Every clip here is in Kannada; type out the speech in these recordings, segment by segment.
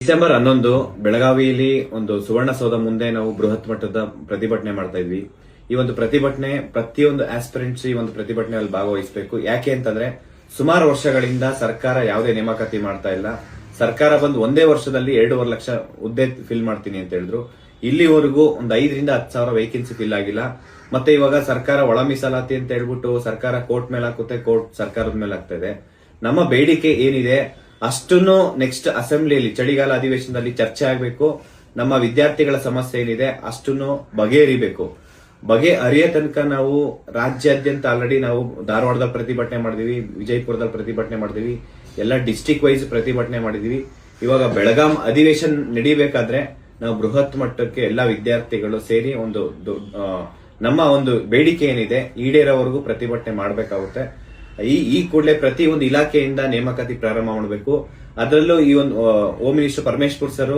ಡಿಸೆಂಬರ್ 11 ಬೆಳಗಾವಿಯಲ್ಲಿ ಒಂದು ಸುವರ್ಣಸೌಧ ಮುಂದೆ ನಾವು ಬೃಹತ್ ಮಟ್ಟದ ಪ್ರತಿಭಟನೆ ಮಾಡ್ತಾ ಇದ್ವಿ. ಈ ಒಂದು ಪ್ರತಿಭಟನೆ ಪ್ರತಿಯೊಂದು ಆಸ್ಪಿರೆಂಟ್ಸ್ ಈ ಒಂದು ಪ್ರತಿಭಟನೆಯಲ್ಲಿ ಭಾಗವಹಿಸಬೇಕು. ಯಾಕೆ ಅಂತಂದ್ರೆ ಸುಮಾರು ವರ್ಷಗಳಿಂದ ಸರ್ಕಾರ ಯಾವುದೇ ನೇಮಕಾತಿ ಮಾಡ್ತಾ ಇಲ್ಲ. ಸರ್ಕಾರ ಬಂದು ಒಂದೇ ವರ್ಷದಲ್ಲಿ 2.5 ಲಕ್ಷ ಹುದ್ದೆ ಫಿಲ್ ಮಾಡ್ತೀನಿ ಅಂತ ಹೇಳಿದ್ರು. ಇಲ್ಲಿವರೆಗೂ ಒಂದು 5 ರಿಂದ 10 ಸಾವಿರ ವೇಕೆನ್ಸಿ ಫಿಲ್ ಆಗಿಲ್ಲ. ಮತ್ತೆ ಇವಾಗ ಸರ್ಕಾರ ಒಳ ಮೀಸಲಾತಿ ಅಂತ ಹೇಳ್ಬಿಟ್ಟು ಸರ್ಕಾರ ಕೋರ್ಟ್ ಮೇಲೆ ಹಾಕುತ್ತೆ, ಕೋರ್ಟ್ ಸರ್ಕಾರದ ಮೇಲೆ ಆಗ್ತಾ ಇದೆ. ನಮ್ಮ ಬೇಡಿಕೆ ಏನಿದೆ ಅಷ್ಟನ್ನು ನೆಕ್ಸ್ಟ್ ಅಸೆಂಬ್ಲಿಯಲ್ಲಿ ಚಳಿಗಾಲ ಅಧಿವೇಶನದಲ್ಲಿ ಚರ್ಚೆ ಆಗಬೇಕು. ನಮ್ಮ ವಿದ್ಯಾರ್ಥಿಗಳ ಸಮಸ್ಯೆ ಏನಿದೆ ಅಷ್ಟನ್ನು ಬಗೆಹರಿಬೇಕು. ಬಗೆಹರಿಯ ತನಕ ನಾವು ರಾಜ್ಯಾದ್ಯಂತ ಆಲ್ರೆಡಿ ನಾವು ಧಾರವಾಡದಲ್ಲಿ ಪ್ರತಿಭಟನೆ ಮಾಡಿದೀವಿ, ವಿಜಯಪುರದಲ್ಲಿ ಪ್ರತಿಭಟನೆ ಮಾಡಿದೀವಿ, ಎಲ್ಲ ಡಿಸ್ಟಿಕ್ ವೈಸ್ ಪ್ರತಿಭಟನೆ ಮಾಡಿದೀವಿ. ಇವಾಗ ಬೆಳಗಾಂ ಅಧಿವೇಶನ ನಡೀಬೇಕಾದ್ರೆ ನಾವು ಬೃಹತ್ ಮಟ್ಟಕ್ಕೆ ಎಲ್ಲ ವಿದ್ಯಾರ್ಥಿಗಳು ಸೇರಿ ಒಂದು ನಮ್ಮ ಒಂದು ಬೇಡಿಕೆ ಏನಿದೆ ಈಡೇರೋವರೆಗೂ ಪ್ರತಿಭಟನೆ ಮಾಡಬೇಕಾಗುತ್ತೆ. ಈ ಕೂಡಲೇ ಪ್ರತಿ ಒಂದು ಇಲಾಖೆಯಿಂದ ನೇಮಕಾತಿ ಪ್ರಾರಂಭ ಮಾಡಬೇಕು. ಅದರಲ್ಲೂ ಈ ಒಂದು ಹೋಮ್ ಮಿನಿಸ್ಟರ್ ಪರಮೇಶ್ವರ್ ಸರ್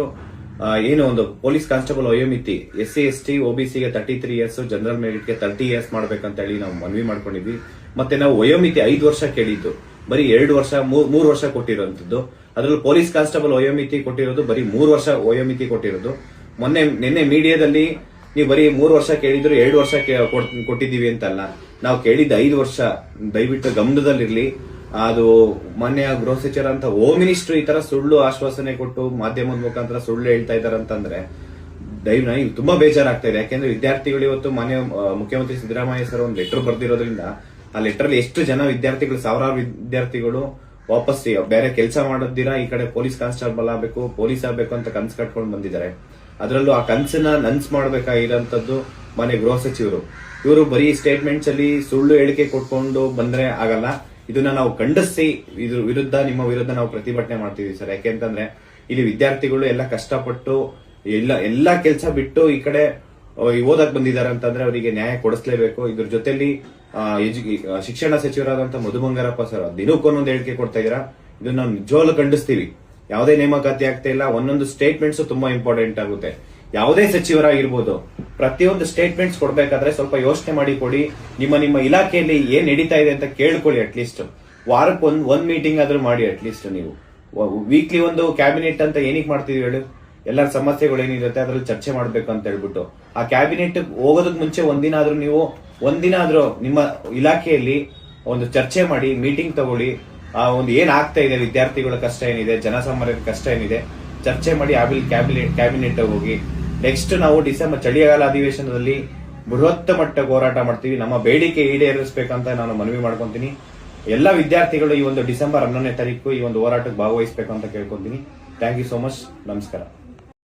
ಏನು ಒಂದು ಪೊಲೀಸ್ ಕಾನ್ಸ್ಟೇಬಲ್ ವಯೋಮಿತಿ SC ST OBC ಗೆ 33 ಇಯರ್ಸ್, ಜನರಲ್ ಮೆರಿಟ್ ಗೆ 30 ಇಯರ್ಸ್ ಮಾಡ್ಬೇಕಂತ ಹೇಳಿ ನಾವು ಮನವಿ ಮಾಡ್ಕೊಂಡಿದ್ವಿ. ಮತ್ತೆ ನಾವು ವಯೋಮಿತಿ 5 ವರ್ಷ ಕೇಳಿದ್ದು, ಬರೀ 2 ವರ್ಷ 3 ವರ್ಷ ಕೊಟ್ಟಿರೋಂಥದ್ದು. ಅದರಲ್ಲೂ ಪೊಲೀಸ್ ಕಾನ್ಸ್ಟೇಬಲ್ ವಯೋಮಿತಿ ಕೊಟ್ಟಿರೋದು ಬರೀ 3 ವರ್ಷ ವಯೋಮಿತಿ ಕೊಟ್ಟಿರೋದು. ನಿನ್ನೆ ಮೀಡಿಯಾದಲ್ಲಿ ನೀವು ಬರೀ 3 ವರ್ಷ ಕೇಳಿದ್ರು 2 ವರ್ಷ ಕೊಟ್ಟಿದ್ದೀವಿ ಅಂತಲ್ಲ, ನಾವು ಕೇಳಿದ್ದು 5 ವರ್ಷ. ದಯವಿಟ್ಟು ಗಮನದಲ್ಲಿರ್ಲಿ. ಅದು ಮಾನ್ಯ ಗೃಹ ಸಚಿವರ ಅಂತ ಹೋಮ್ ಮಿನಿಸ್ಟರ್ ಈ ತರ ಸುಳ್ಳು ಆಶ್ವಾಸನೆ ಕೊಟ್ಟು ಮಾಧ್ಯಮದ ಮುಖಾಂತರ ಸುಳ್ಳು ಹೇಳ್ತಾ ಇದಾರೆ ಅಂತಂದ್ರೆ ನನಗೆ ತುಂಬಾ ಬೇಜಾರಾಗ್ತಾ ಇದೆ. ಯಾಕೆಂದ್ರೆ ವಿದ್ಯಾರ್ಥಿಗಳು ಇವತ್ತು ಮಾನ್ಯ ಮುಖ್ಯಮಂತ್ರಿ ಸಿದ್ದರಾಮಯ್ಯ ಸರ್ ಒಂದು ಲೆಟರ್ ಬರ್ದಿರೋದ್ರಿಂದ ಆ ಲೆಟರ್ ಅಲ್ಲಿ ಎಷ್ಟು ಜನ ವಿದ್ಯಾರ್ಥಿಗಳು, ಸಾವಿರಾರು ವಿದ್ಯಾರ್ಥಿಗಳು ವಾಪಸ್ ಬೇರೆ ಕೆಲಸ ಮಾಡೋದಿರಾ ಈ ಕಡೆ ಪೊಲೀಸ್ ಕಾನ್ಸ್ಟೇಬಲ್ ಆಗಬೇಕು, ಪೊಲೀಸ್ ಆಗಬೇಕು ಅಂತ ಕನ್ಸು ಕಟ್ಕೊಂಡು ಬಂದಿದ್ದಾರೆ. ಅದರಲ್ಲೂ ಆ ಕನ್ಸನ್ನ ನನ್ಸ್ ಮಾಡಬೇಕಾಗಿರೋಂಥದ್ದು ಮಾನ್ಯ ಗೃಹ ಸಚಿವರು. ಇವರು ಬರೀ ಸ್ಟೇಟ್ಮೆಂಟ್ಸ್ ಅಲ್ಲಿ ಸುಳ್ಳು ಹೇಳಿಕೆ ಕೊಟ್ಕೊಂಡು ಬಂದ್ರೆ ಆಗಲ್ಲ. ಇದನ್ನ ನಾವು ಖಂಡಿಸಿ ಇದ್ರ ವಿರುದ್ಧ, ನಿಮ್ಮ ವಿರುದ್ಧ ನಾವು ಪ್ರತಿಭಟನೆ ಮಾಡ್ತೀವಿ ಸರ್. ಯಾಕೆಂತಂದ್ರೆ ಇಲ್ಲಿ ವಿದ್ಯಾರ್ಥಿಗಳು ಎಲ್ಲ ಕಷ್ಟಪಟ್ಟು ಎಲ್ಲ ಕೆಲಸ ಬಿಟ್ಟು ಈ ಕಡೆ ಓದಕ್ ಬಂದಿದ್ದಾರೆ ಅಂತಂದ್ರೆ ಅವರಿಗೆ ನ್ಯಾಯ ಕೊಡಿಸಲೇಬೇಕು. ಇದ್ರ ಜೊತೆಲಿ ಶಿಕ್ಷಣ ಸಚಿವರಾದಂತಹ ಮಧು ಬಂಗಾರಪ್ಪ ಸರ್ ದಿನಕ್ಕೊಂದೊಂದು ಹೇಳಿಕೆ ಕೊಡ್ತಾ ಇದೀರಾ. ಇದನ್ನ ನಾವು ನಿಜವಾಗ್ಲೂ ಖಂಡಿಸ್ತೀವಿ. ಯಾವುದೇ ನೇಮಕಾತಿ ಆಗ್ತಾ ಇಲ್ಲ. ಒಂದೊಂದು ಸ್ಟೇಟ್ಮೆಂಟ್ಸ್ ತುಂಬಾ ಇಂಪಾರ್ಟೆಂಟ್ ಆಗುತ್ತೆ. ಯಾವುದೇ ಸಚಿವರಾಗಿರ್ಬೋದು, ಪ್ರತಿಯೊಂದು ಸ್ಟೇಟ್ಮೆಂಟ್ಸ್ ಕೊಡ್ಬೇಕಾದ್ರೆ ಸ್ವಲ್ಪ ಯೋಚನೆ ಮಾಡಿ ಕೊಡಿ. ನಿಮ್ಮ ಇಲಾಖೆಯಲ್ಲಿ ಏನ್ ನಡೀತಾ ಇದೆ ಅಂತ ಕೇಳ್ಕೊಳ್ಳಿ. ಅಟ್ಲೀಸ್ಟ್ ವಾರಕ್ಕೆ ಒಂದ್ ಮೀಟಿಂಗ್ ಆದ್ರೂ ಮಾಡಿ. ಅಟ್ಲೀಸ್ಟ್ ನೀವು ವೀಕ್ಲಿ ಒಂದು ಕ್ಯಾಬಿನೆಟ್ ಅಂತ ಏನಕ್ಕೆ ಮಾಡ್ತಿದೀವಿ ಹೇಳಿ? ಎಲ್ಲರ ಸಮಸ್ಯೆಗಳು ಏನಿರುತ್ತೆ ಅದ್ರಲ್ಲಿ ಚರ್ಚೆ ಮಾಡ್ಬೇಕು ಅಂತ ಹೇಳ್ಬಿಟ್ಟು ಆ ಕ್ಯಾಬಿನೆಟ್ ಹೋಗೋದಕ್ ಮುಂಚೆ ಒಂದಿನ ಆದ್ರೂ ನಿಮ್ಮ ಇಲಾಖೆಯಲ್ಲಿ ಒಂದು ಚರ್ಚೆ ಮಾಡಿ, ಮೀಟಿಂಗ್ ತಗೊಳ್ಳಿ. ಆ ಒಂದು ಏನ್ ಆಗ್ತಾ ಇದೆ, ವಿದ್ಯಾರ್ಥಿಗಳ ಕಷ್ಟ ಏನಿದೆ, ಜನಸಾಮಾನ್ಯರ ಕಷ್ಟ ಏನಿದೆ ಚರ್ಚೆ ಮಾಡಿ. ಆಮೇಲೆ ಕ್ಯಾಬಿನೆಟ್ ಹೋಗಿ ನೆಕ್ಸ್ಟ್ ನಾವು ಡಿಸೆಂಬರ್ ಚಳಿಗಾಲ ಅಧಿವೇಶನದಲ್ಲಿ ಬೃಹತ್ ಮಟ್ಟ ಹೋರಾಟ ಮಾಡ್ತೀವಿ. ನಮ್ಮ ಬೇಡಿಕೆ ಈಡೇರಿಸಬೇಕಂತ ನಾನು ಮನವಿ ಮಾಡ್ಕೊಂತೀನಿ. ಎಲ್ಲ ವಿದ್ಯಾರ್ಥಿಗಳು ಈ ಒಂದು ಡಿಸೆಂಬರ್ 11ನೇ ತಾರೀಕು ಈ ಒಂದು ಹೋರಾಟಕ್ಕೆ ಭಾಗವಹಿಸಬೇಕು ಅಂತ ಕೇಳ್ಕೊಂತೀನಿ. Thank you so much. ನಮಸ್ಕಾರ.